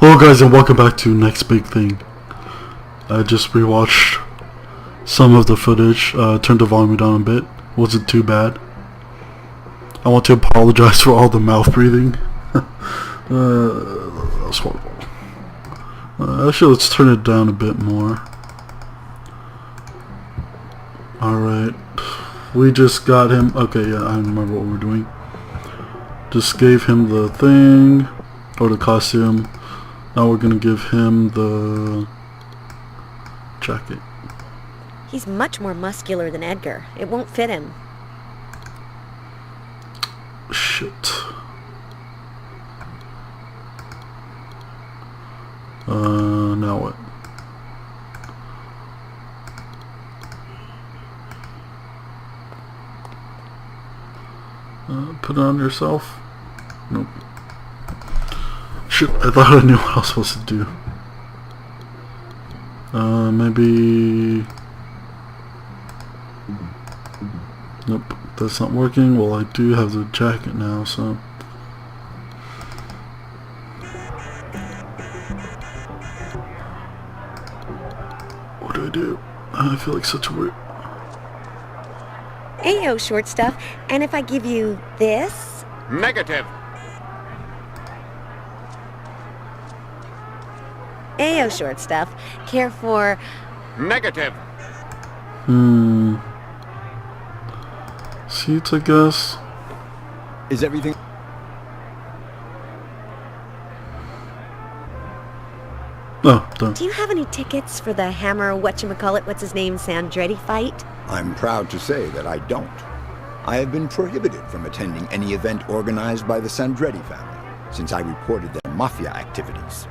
Hello guys and welcome back to Next Big Thing. I just rewatched some of the footage, turned the volume down a bit. Wasn't too bad. I want to apologize for all the mouth breathing. That was horrible. Actually, let's turn it down a bit more. Alright. We just got him. Okay, yeah, I remember what we're doing. Just gave him the thing, or the costume. Now we're gonna give him the jacket. He's much more muscular than Edgar. It won't fit him. Shit. Now what? Put it on yourself? Nope. Shit, I thought I knew what I was supposed to do. Maybe... Nope, that's not working. Well, I do have the jacket now, so... What do I do? I feel like such a weird... Ayo, short stuff. And if I give you this? Negative. Ayo, short stuff. Care for... Negative. Seats, I guess. Is everything... Oh, done. Do you have any tickets for the Hammer, whatchamacallit, what's his name, Sandretti fight? I'm proud to say that I don't. I have been prohibited from attending any event organized by the Sandretti family since I reported their mafia activities.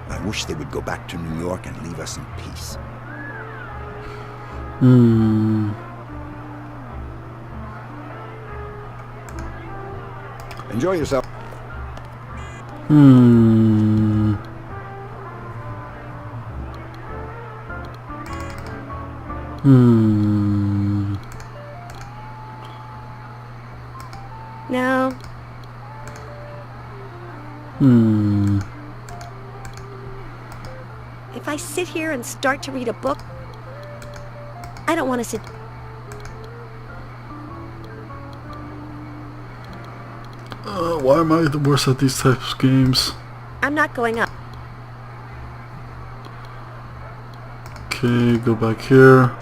I wish they would go back to New York and leave us in peace. Enjoy yourself. No. If I sit here and start to read a book, I don't want to sit... Why am I the worst at these types of games? I'm not going up. Okay, go back here.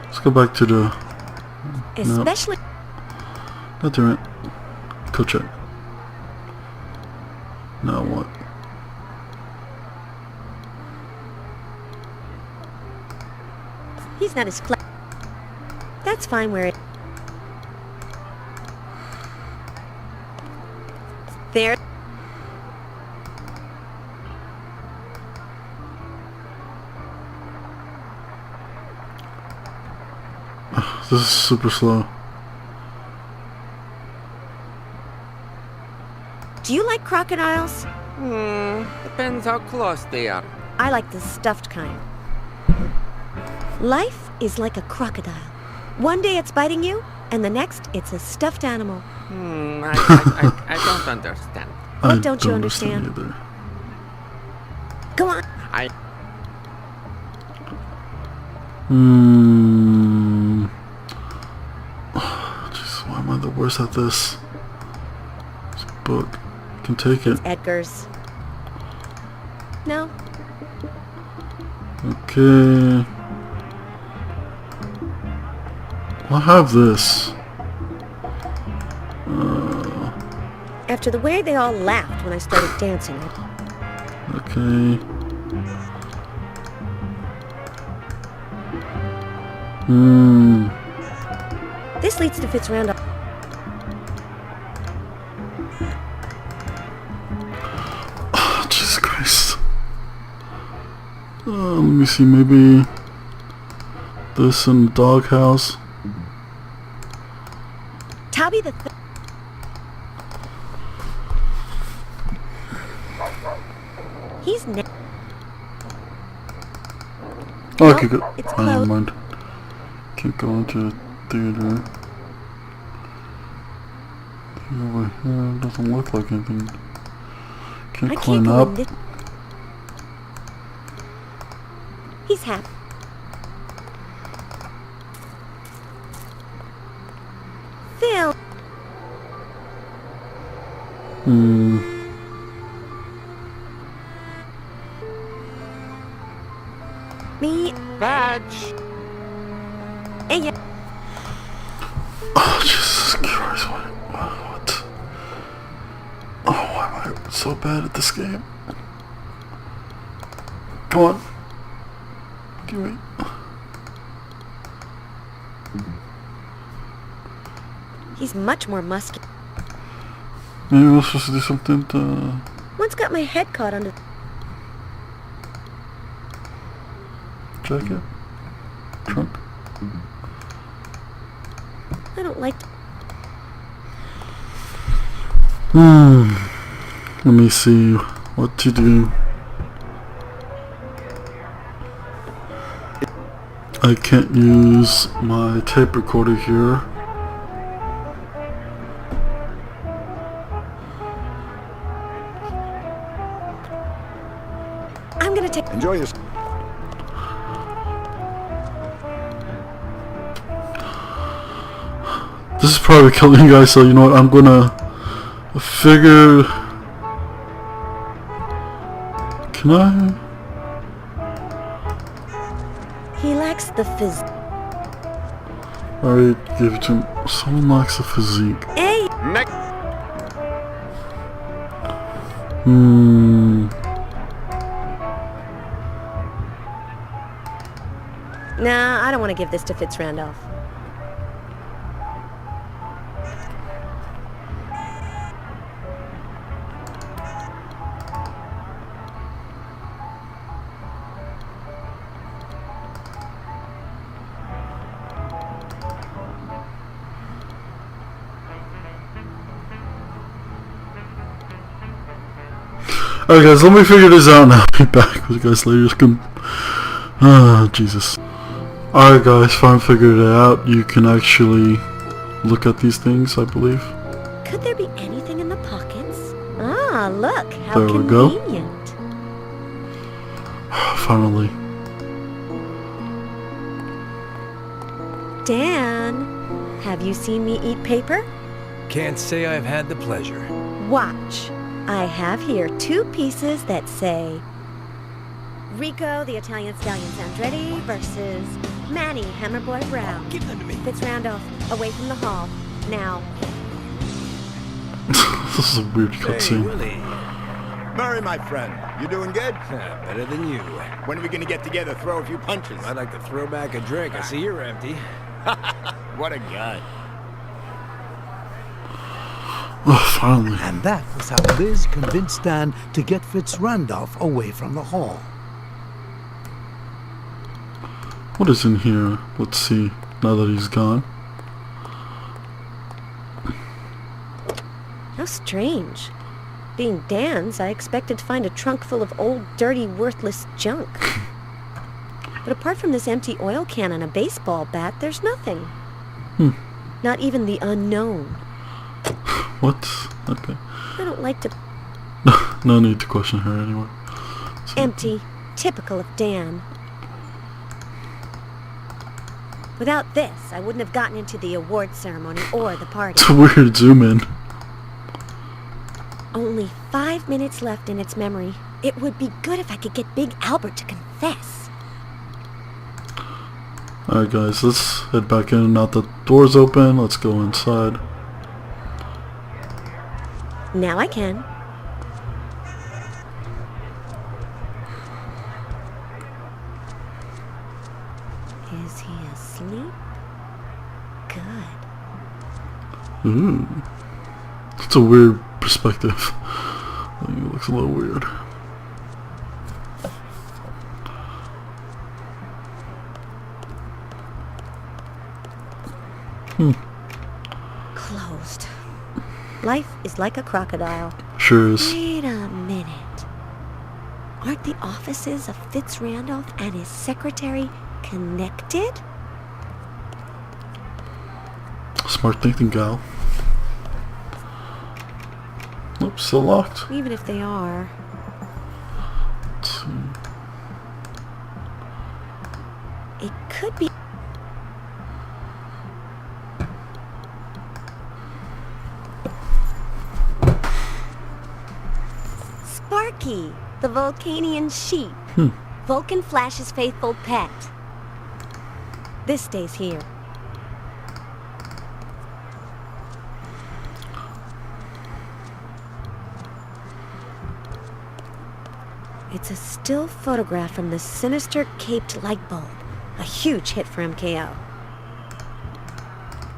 Let's go back to the... Especially... God damn it. Go check. Now what? He's not as clever. That's fine where it... There... This is super slow. Do you like crocodiles? Depends how close they are. I like the stuffed kind. Life is like a crocodile. One day it's biting you, and the next it's a stuffed animal. I don't understand. What don't you understand? Either. Go on. Jeez, why am I the worst at this? This book. Can take it. Edgar's. No. Okay. I have this. After the way they all laughed when I started dancing it. Okay. This leads to Fitzrandolph. Oh, Jesus Christ. Let me see, maybe this in the doghouse. Tabby the He's ne- Oh, No, I could go. it's Oh, never closed. mind. Can't go into the theater. Over here doesn't look like anything. Can't I climb can't go up. in this. He's happy. Phil. Me. Badge. Hey, yeah. Oh, Jesus Christ, what? Oh, why am I so bad at this game? Come on. Give me. He's much more muscular. Maybe we're supposed to do something to... Once got my head caught under... Jacket? Trunk? I don't like... Let me see what to do. I can't use my tape recorder here. I'm gonna take... Enjoy your... This is probably killing you guys, so you know what, I'm gonna figure... Can I? He lacks the phys... Alright, give it to him. Someone lacks a physique. Hey! Nah, I don't want to give this to Fitz Randolph. Alright guys, let me figure this out and I'll be back with you guys later. Ah, Jesus. Alright guys, finally figured it out. You can actually look at these things, I believe. Could there be anything in the pockets? Ah, look, how There we go. convenient. Finally. Dan, have you seen me eat paper? Can't say I've had the pleasure. Watch. I have here 2 pieces that say Rico, the Italian Stallion Sandretti versus Manny, Hammerboy Brown. Give them to me. Fitz Randolph, away from the hall. Now. This is a weird Hey, cutscene. Willie. Murray, my friend, you doing good? Better than you. When are we gonna get together, throw a few punches? I'd like to throw back a drink. I see you're empty. What a guy. Oh, finally. And that was how Liz convinced Dan to get Fitz Randolph away from the hall. What is in here? Let's see, now that he's gone. How strange. Being Dan's, I expected to find a trunk full of old, dirty, worthless junk. But apart from this empty oil can and a baseball bat, there's nothing. Not even the unknown. What? Okay. I don't like to... No need to question her anymore. So, Empty. Typical of Dan. Without this, I wouldn't have gotten into the award ceremony or the party. it's a weird zoom in. Only 5 minutes left in its memory. It would be good if I could get Big Albert to confess. Alright guys, let's head back in. Now the door's open, let's go inside. Now I can. Is he asleep? Good. Ooh. It's a weird perspective. I think it looks a little weird. Closed. Life is like a crocodile. Sure is. Wait a minute. Aren't the offices of Fitz Randolph and his secretary connected? Smart thinking, gal. Oops, still locked. Even if they are. Let's see. It could be... Sparky, the Vulcanian sheep. Vulcan Flash's faithful pet. This stays here. It's a still photograph from the sinister caped light bulb. A huge hit for MKO.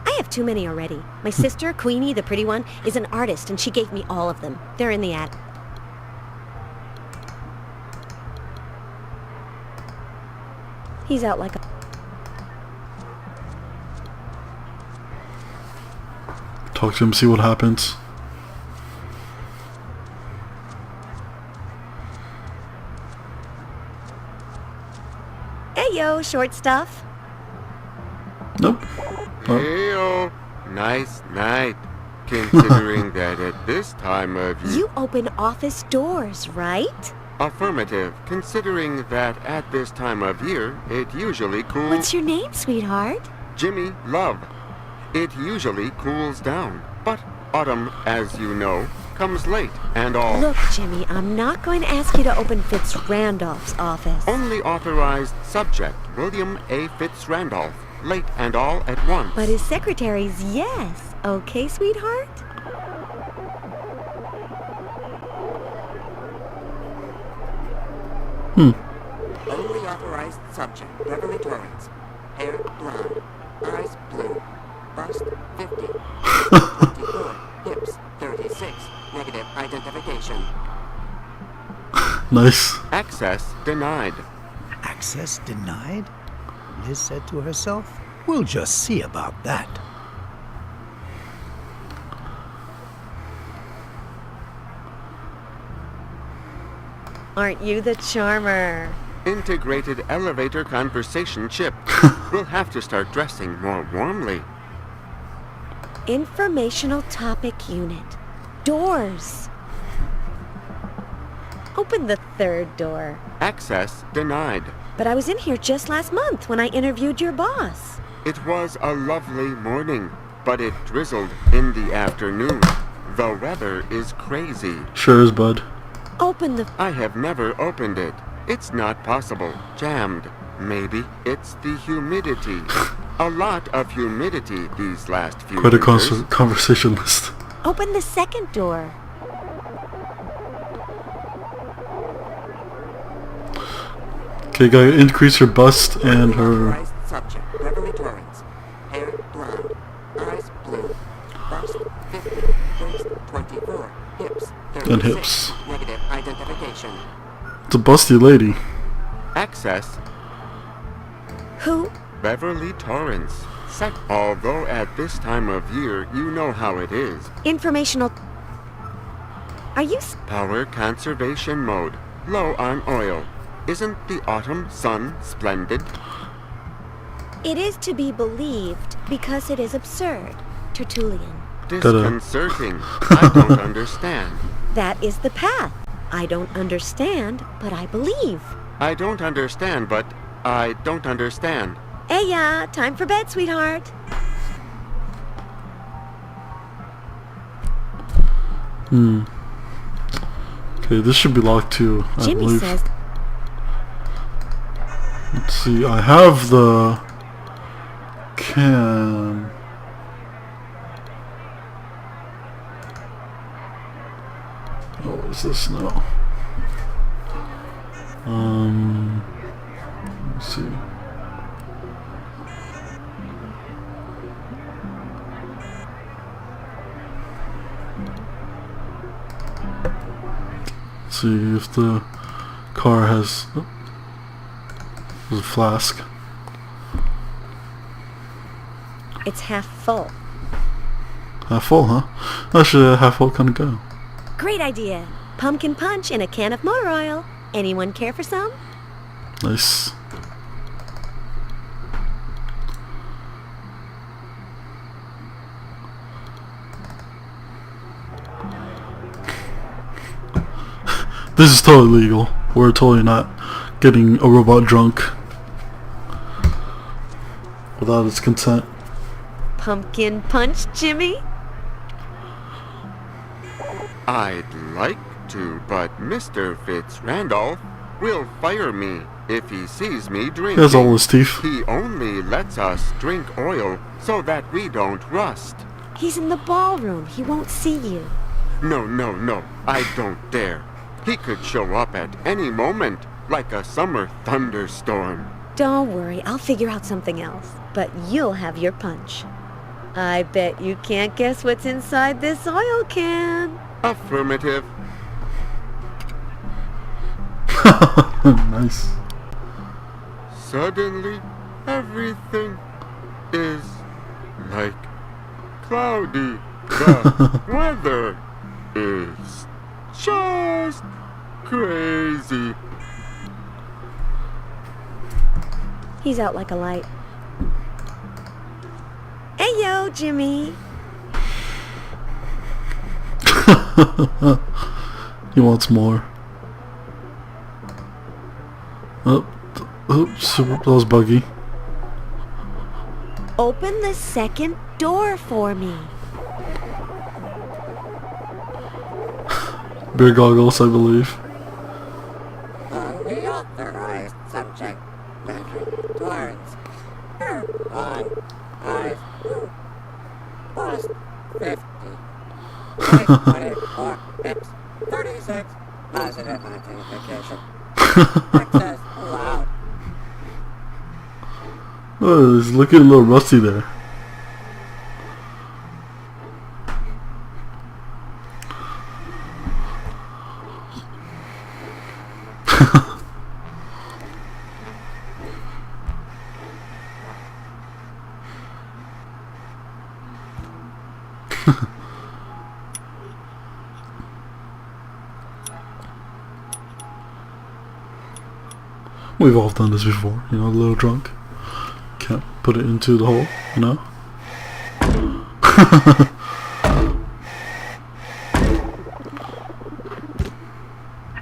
I have too many already. My sister, Queenie, the pretty one, is an artist and she gave me all of them. They're in the attic. He's out like a... Talk to him, see what happens. Hey yo, short stuff. Nope. Oh. Hey-o. Nice night. Considering that at this time of year... You open office doors, right? Affirmative. Considering that at this time of year, it usually cools... What's your name, sweetheart? Jimmy Love. It usually cools down. But autumn, as you know, comes late and all... Look, Jimmy, I'm not going to ask you to open Fitz Randolph's office. Only authorized subject, William A. Fitz Randolph. Late and all at once. But his secretary's yes. Okay, sweetheart? Only authorized subject, Beverly Torrance. Hair blonde. Eyes blue. Bust 50. 24. Hips 36. Negative identification. Nice. Access denied. Access denied? Liz said to herself. We'll just see about that. Aren't you the charmer? Integrated elevator conversation chip. We'll have to start dressing more warmly. Informational topic unit. Doors. Open the third door. Access denied. But I was in here just last month when I interviewed your boss. It was a lovely morning, but it drizzled in the afternoon. The weather is crazy. Sure is, bud. Open the... I have never opened it. It's not possible. Jammed. Maybe it's the humidity. A lot of humidity these last few Quite a winters. conversation list. Open the second door. Okay, gotta increase her bust and her... Authorized subject, Beverly Torrance. Hair blonde. Eyes blue. Bust 50. Waist 24. Hips 36. And hips. Negative identification. It's a busty lady. Access Who? Beverly Torrance. Although at this time of year, you know how it is. Informational... Are you... Power conservation mode. Low on oil. Isn't the autumn sun splendid? It is to be believed because it is absurd. Tertullian. Disconcerting. I don't understand. That is the path. I don't understand, but I believe. I don't understand, but I don't understand. Hey, time for bed, sweetheart. Okay, this should be locked too, I Jimmy believe. says... Let's see, I have the... Can... Oh, what is this now? Let's see. Let's see if the car has... Oh, there's a flask. It's half full. Half full, huh? That should a half full kind of go. Great idea. Pumpkin punch in a can of motor oil. Anyone care for some? Nice. This is totally legal. We're totally not getting a robot drunk. without its consent. Pumpkin punch, Jimmy? I'd like to, but Mr. Fitzrandolph will fire me if he sees me He drinking. has all his teeth. He only lets us drink oil so that we don't rust. He's in the ballroom. He won't see you. No, no, no, I don't dare. He could show up at any moment, like a summer thunderstorm. Don't worry, I'll figure out something else. But you'll have your punch. I bet you can't guess what's inside this oil can. Affirmative. Nice. Suddenly, everything is like cloudy. The weather is just crazy. He's out like a light. Hey, yo, Jimmy. He wants more. Oh, that was buggy. Open the second door for me. Beer goggles, I believe. Unauthorized subject moving towards her on eyes blue. Plus 50. 24 pips. 36. Positive identification. Access allowed. Oh, he's looking a little rusty there. We've all done this before, you know, a little drunk. Can't put it into the hole, you know?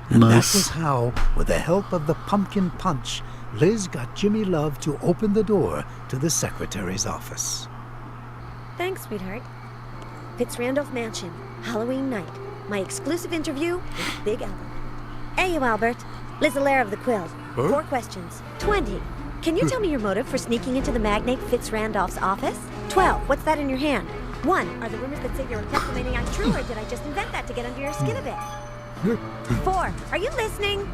And Nice. that was how, with the help of the pumpkin punch, Liz got Jimmy Love to open the door to the secretary's office. Thanks, sweetheart. Fitzrandolph Mansion, Halloween night. My exclusive interview with Big Albert. Hey, you, Albert. Liz Allaire of the Quill. 4 questions. 20. Can you tell me your motive for sneaking into the magnate Fitzrandolph's office? 12. What's that in your hand? 1. Are the rumors that say you're a kleptomaniac true, or did I just invent that to get under your skin a bit? 4. Are you listening?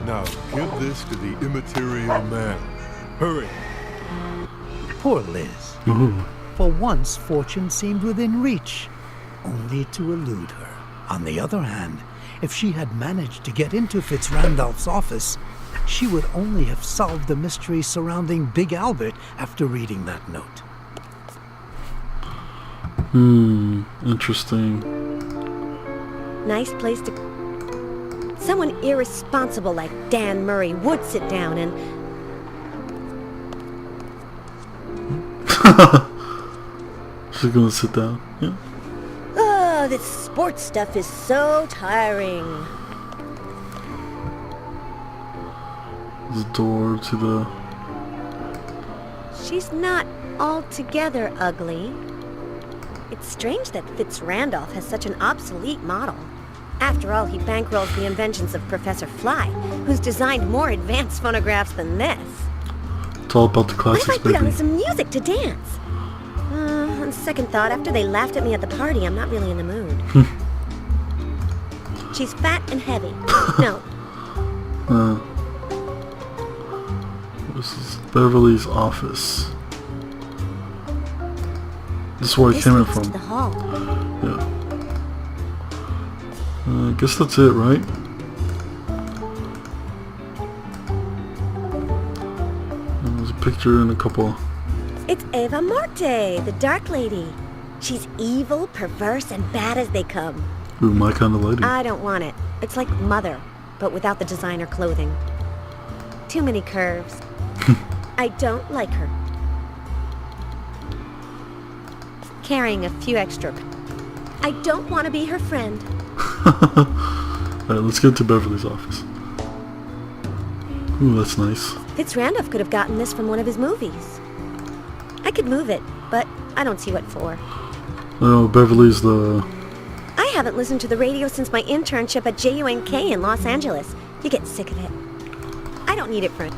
Now, give this to the immaterial man. Hurry. Poor Liz. Ooh. For once, fortune seemed within reach, only to elude her. On the other hand, if she had managed to get into Fitzrandolph's office, she would only have solved the mystery surrounding Big Albert after reading that note. Interesting. Nice place to... Someone irresponsible like Dan Murray would sit down and... She's gonna sit down. Yeah. Oh, this sports stuff is so tiring. The door to the... She's not altogether ugly. It's strange that Fitzrandolph has such an obsolete model. After all, he bankrolls the inventions of Professor Fly, who's designed more advanced phonographs than this. It's all about the I classics, might put on baby. some music to dance. On second thought, after they laughed at me at the party, I'm not really in the mood. She's fat and heavy. No, This is Beverly's office. This is where I this came in leads to the from. hall. Yeah. I guess that's it, right? And there's a picture and a couple. It's Eva Morte, the Dark Lady. She's evil, perverse, and bad as they come. Ooh, my kind of lady. I don't want it. It's like Mother, but without the designer clothing. Too many curves. I don't like her. Carrying a few extra. I don't want to be her friend. Alright, let's get to Beverly's office. Ooh, that's nice. Fitzrandolph could have gotten this from one of his movies. I could move it, but I don't see what for. No, Beverly's the... I haven't listened to the radio since my internship at JUNK in Los Angeles. You get sick of it. I don't need it for...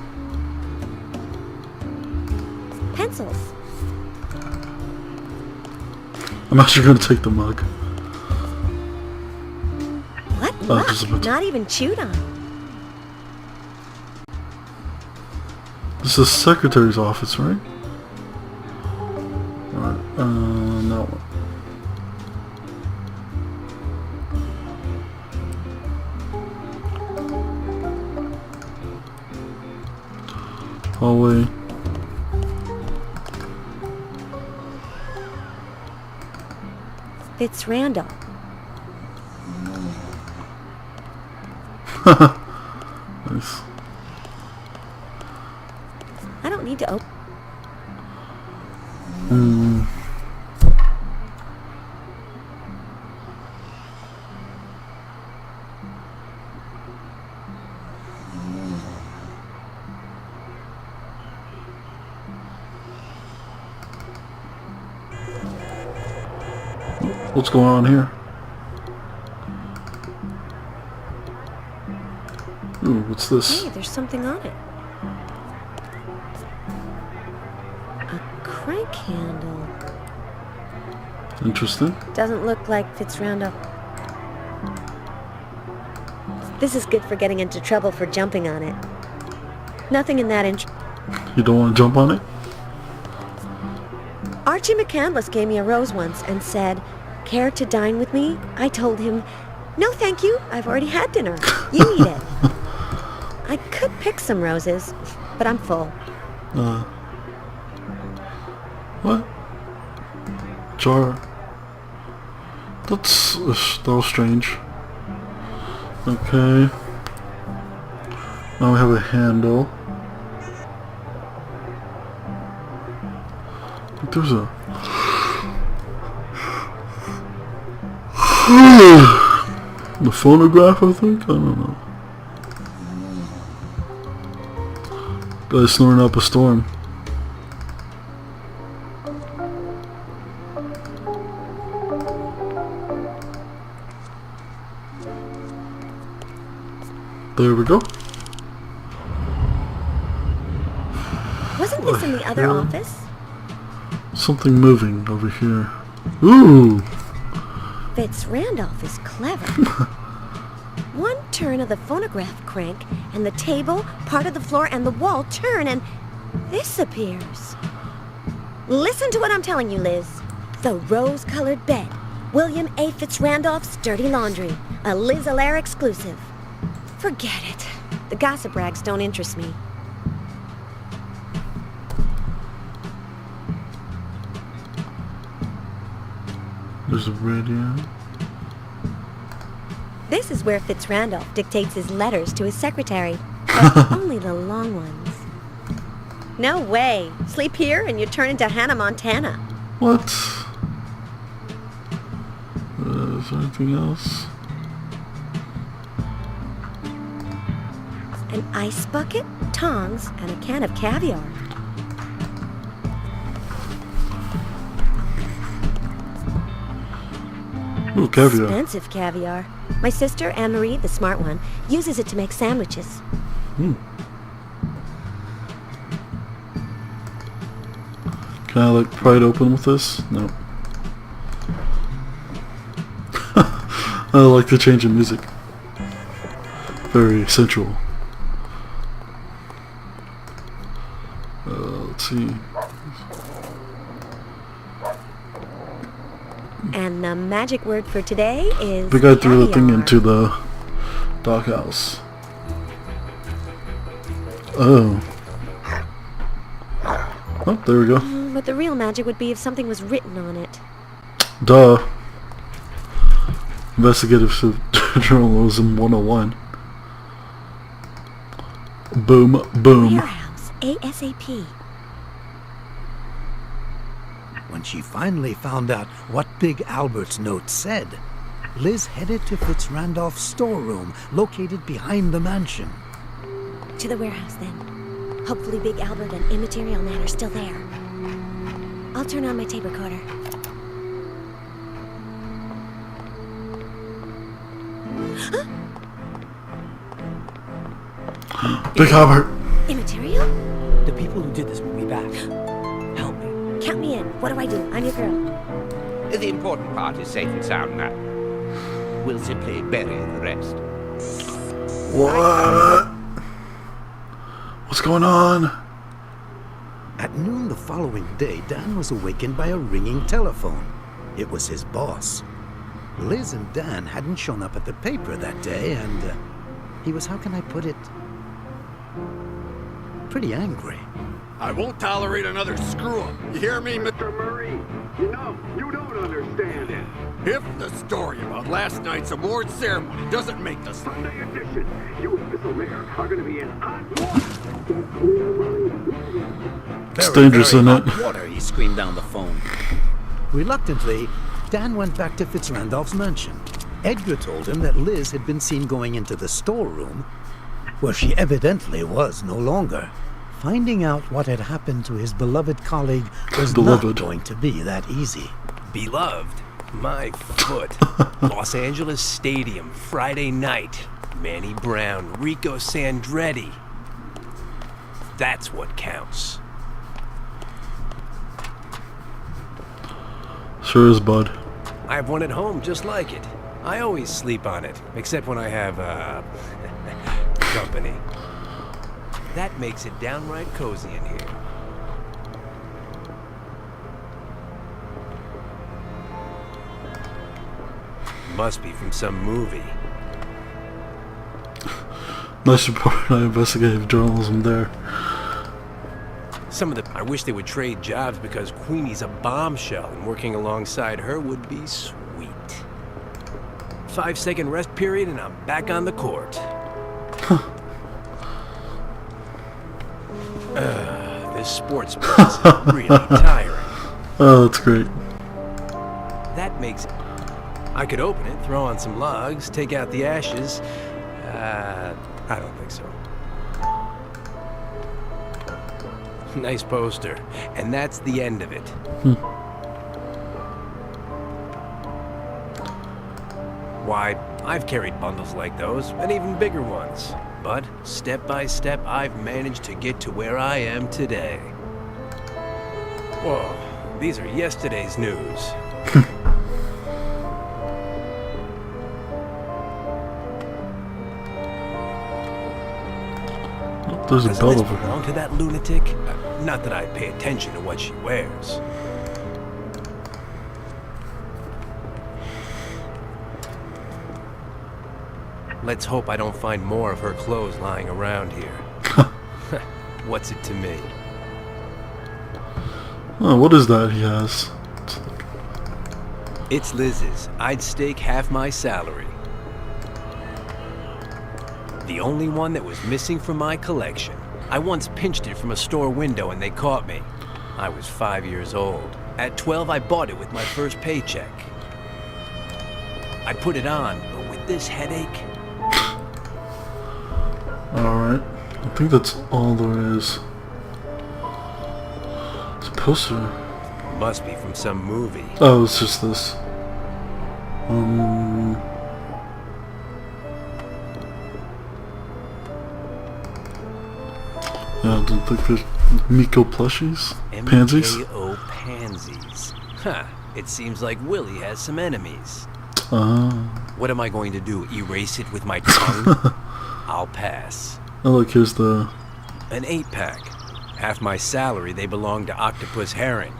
pencils. I'm actually gonna take the mug. What Oh, luck? just a bit. Not even chewed on. This is the secretary's office, right? Alright, no one. Hallway. Fitz Randolph. Nice. I don't need to open. What's going on here? Ooh, what's this? Hey, there's something on it. A crank handle. Interesting. Doesn't look like Fitz Randolph. This is good for getting into trouble for jumping on it. Nothing in that You don't want to jump on it? Archie McCandless gave me a rose once and said, "Care to dine with me?" I told him, "No, thank you. I've already had dinner. You eat it." I could pick some roses, but I'm full. What? Jar. That was strange. Okay. Now we have a handle. There's a... the phonograph, I think? I don't know. Guy's snoring up a storm. There we go. Wasn't this in the other office? Something moving over here. Ooh! Fitz Randolph is clever. One turn of the phonograph crank, and the table, part of the floor, and the wall turn, and this appears. Listen to what I'm telling you, Liz. The rose-colored bed. William A. Fitz Randolph's dirty laundry. A Liz Allaire exclusive. Forget it. The gossip rags don't interest me. There's a radio. This is where Fitz Randolph dictates his letters to his secretary, but only the long ones. No way. Sleep here and you turn into Hannah Montana. What? Is there anything else? An ice bucket, tongs, and a can of caviar. Ooh, caviar. Expensive caviar. My sister, Anne-Marie, the smart one, uses it to make sandwiches. Can I like pry it open with this? No. I like the change in music. Very sensual. Let's see. And the magic word for today is The guy threw the thing caviar. into the doghouse. Oh. Oh, there we go. But the real magic would be if something was written on it. Duh. Investigative journalism 101. Boom, boom. Warehouse, ASAP. When she finally found out what Big Albert's note said, Liz headed to Fitz Randolph's storeroom located behind the mansion. To the warehouse, then. Hopefully Big Albert and Immaterial Man are still there. I'll turn on my tape recorder. Big Albert. Immaterial? The people who did this will be back. Help me. Count me in. What do I do? I'm your girl. The important part is safe and sound now. We'll simply bury the rest. What? What's going on? At noon the following day, Dan was awakened by a ringing telephone. It was his boss. Liz and Dan hadn't shown up at the paper that day, and he was, how can I put it, pretty angry. I won't tolerate another screw-up. You hear me, Mr. Murray? No, you don't understand it. If the story about last night's award ceremony doesn't make the Sunday edition, you and Miss Allaire are going to be in hot water. It's dangerous, isn't it? Water, he screamed down the phone. Reluctantly, Dan went back to Fitzrandolph's mansion. Edgar told him that Liz had been seen going into the storeroom, where she evidently was no longer. Finding out what had happened to his beloved colleague was not going to be that easy. Beloved? My foot. Los Angeles Stadium, Friday night. Manny Brown, Rico Sandretti. That's what counts. Sure is, bud. I have one at home just like it. I always sleep on it, except when I have, company. That makes it downright cozy in here. Must be from some movie. Nice report on investigative journalism there. Some of the... I wish they would trade jobs because Queenie's a bombshell and working alongside her would be sweet. 5-second rest period and I'm back on the court. This sports business is really tiring. Oh, that's great. That makes it... I could open it, throw on some logs, take out the ashes. I don't think so. Nice poster. And that's the end of it. Why, I've carried bundles like those, and even bigger ones. But, step by step, I've managed to get to where I am today. Whoa, these are yesterday's news. There's a Does bell Liz over belong here. to that lunatic? Not that I pay attention to what she wears. Let's hope I don't find more of her clothes lying around here. What's it to me? Oh, what is that he has? It's Liz's. I'd stake half my salary. The only one that was missing from my collection. I once pinched it from a store window and they caught me. I was 5 years old. At 12, I bought it with my first paycheck. I put it on, but with this headache... Alright. I think that's all there is. It's a poster. Must be from some movie. Oh, it's just this. Yeah, I don't think there's Miko plushies? Pansies? MKO pansies. Huh. It seems like Willie has some enemies. What am I going to do? Erase it with my tongue? I'll pass. Oh, look, here's the... An 8-pack. Half my salary, they belong to Octopus Herring.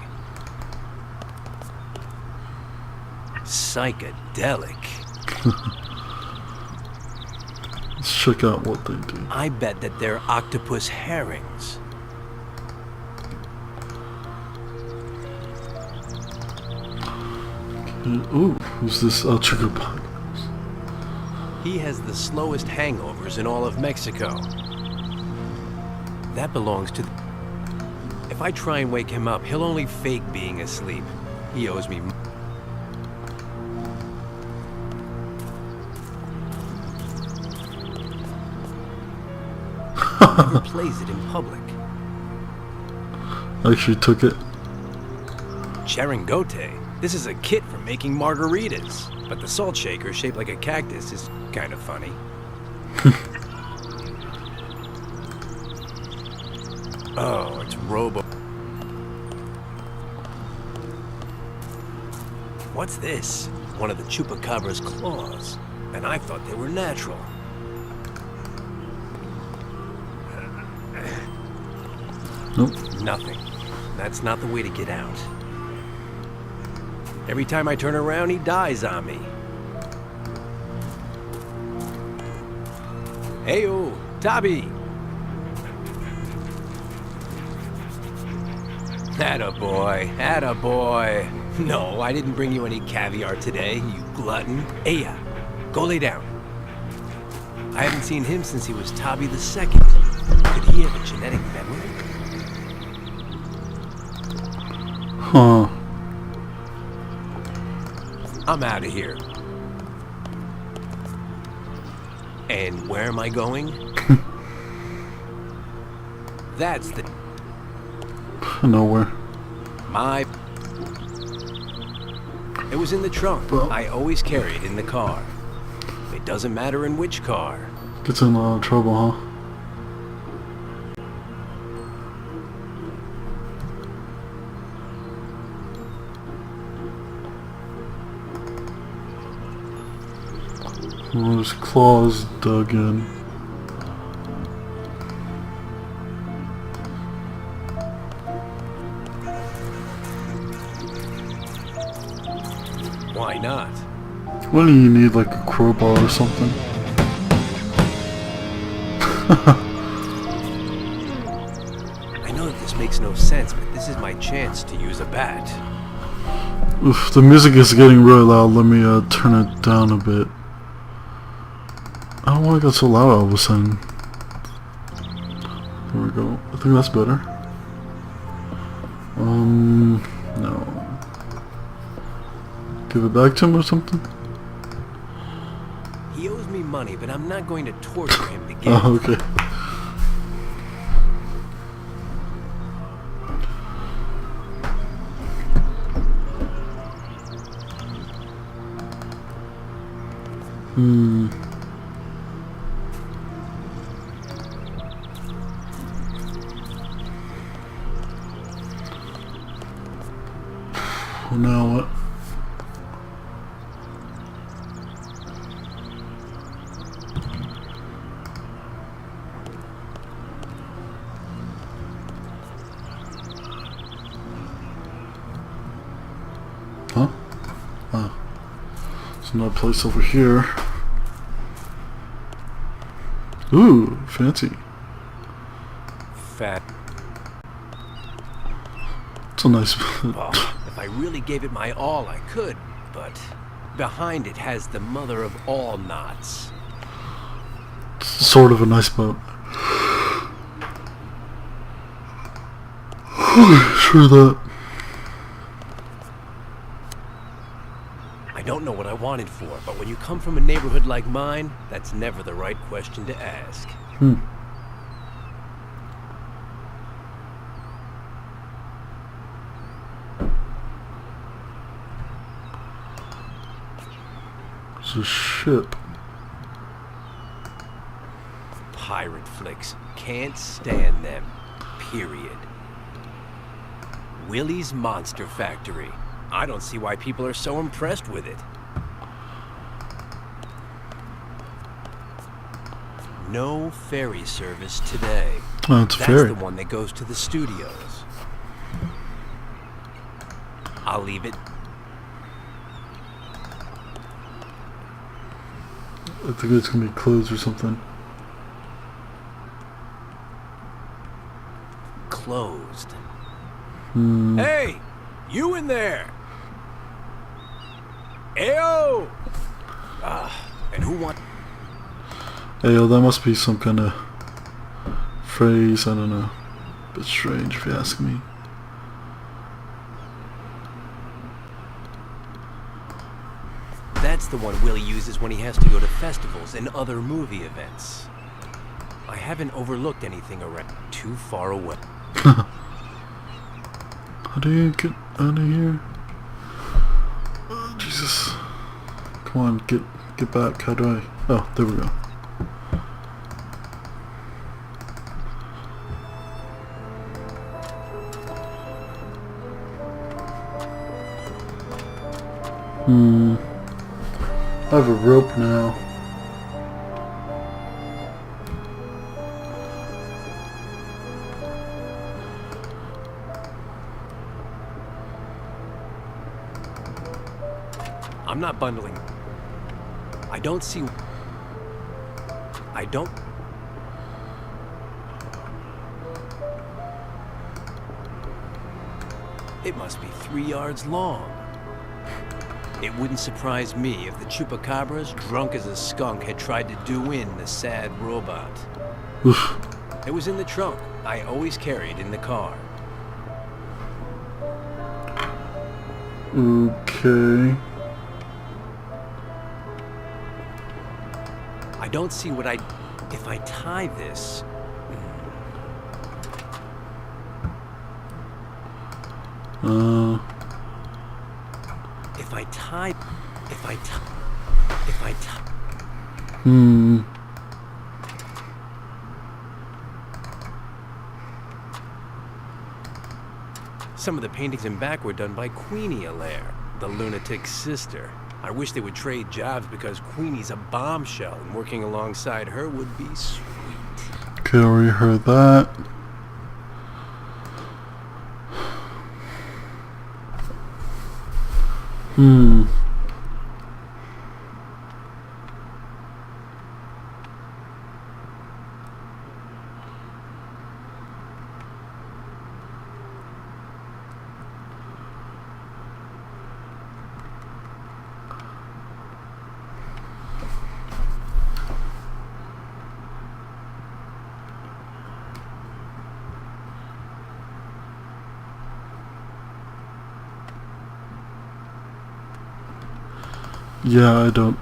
Psychedelic. Let's check out what they do. I bet that they're octopus herrings. Ooh, who's this Trigger Bug? He has the slowest hangovers in all of Mexico. That belongs to... If I try and wake him up, he'll only fake being asleep. He owes me... Never plays it in public. I actually took it. Charangote? This is a kit for making margaritas. But the salt shaker shaped like a cactus is kind of funny. Oh, it's Robo. What's this? One of the chupacabra's claws. And I thought they were natural. Nope. Nothing. That's not the way to get out. Every time I turn around, he dies on me. Heyo, Tabby! Attaboy, attaboy. No, I didn't bring you any caviar today, you glutton. Aya, go lay down. I haven't seen him since he was Tabby the Second. Could he have a genetic memory? Huh. I'm out of here. And where am I going? That's the... Nowhere. My... It was in the trunk. Well, I always carry it in the car. It doesn't matter in which car. Gets in a lot of trouble, huh? Oh, there's claws dug in. Why not? What do you need, like a crowbar or something? I know that this makes no sense, but this is my chance to use a bat. Oof, the music is getting really loud. Let me turn it down a bit. I don't want to get so loud all of a sudden. There we go. I think that's better. No. Give it back to him or something? He owes me money, but I'm not going to torture him to get it. Oh, okay. Well, now what? Huh? Oh. There's another place over here. Ooh, fancy. Fat. It's a nice... Well, if I really gave it my all, I could, but behind it has the mother of all knots. Sort of a nice boat. Sure that. I don't know what I wanted for, but when you come from a neighborhood like mine, that's never the right question to ask. It's a ship. Pirate flicks. Can't stand them. Period. Willie's Monster Factory. I don't see why people are so impressed with it. No ferry service today. Oh, it's a ferry. That's the one that goes to the studios. I'll leave it. I think it's gonna be closed or something. Closed. Hmm. Hey! You in there! Ayo! And who want... Hey, yo, that must be some kind of phrase, I don't know. A bit strange if you ask me. That's the one Willie uses when he has to go to festivals and other movie events. I haven't overlooked anything around too far away. How do you get... out of here. Oh, Jesus. Come on, get back. How do I? Oh, there we go. I have a rope now. I'm not bundling. I don't. It must be 3 yards long. It wouldn't surprise me if the chupacabras, drunk as a skunk, had tried to do in the sad robot. Oof. It was in the trunk. I always carried in the car. Okay. I don't see what if I tie this. If I tie. Some of the paintings in back were done by Queenie Allaire, the lunatic's sister. I wish they would trade jobs because Queenie's a bombshell and working alongside her would be sweet. Okay, I already heard that. Yeah, I don't.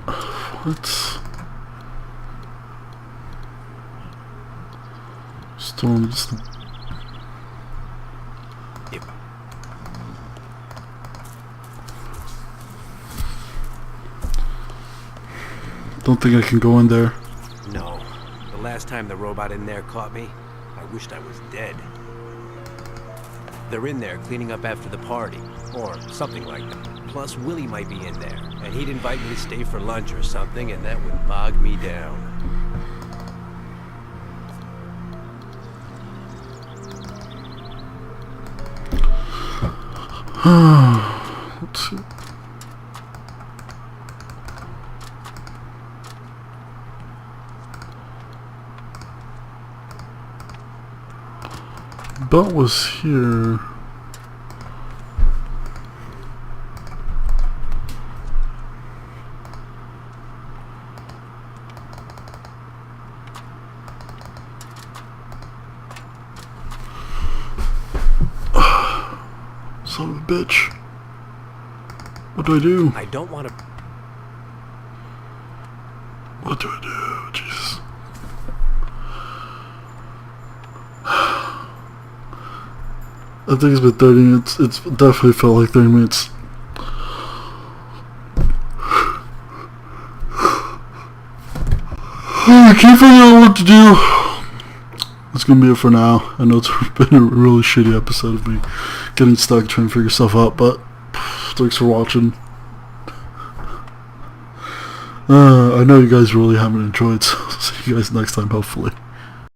What? Storm. Don't think I can go in there. No. The last time the robot in there caught me, I wished I was dead. They're in there cleaning up after the party, or something like that. Plus, Willie might be in there, and he'd invite me to stay for lunch or something, and that would bog me down. Let's see. Belt was here. Son of a bitch. What do I do? I don't want to. What do I do? Jesus. I think it's been 30 minutes. It's definitely felt like 30 minutes. I can't figure out what to do. That's gonna be it for now. I know it's been a really shitty episode of me getting stuck trying to figure stuff out, but thanks for watching. I know you guys really haven't enjoyed, so see you guys next time, hopefully.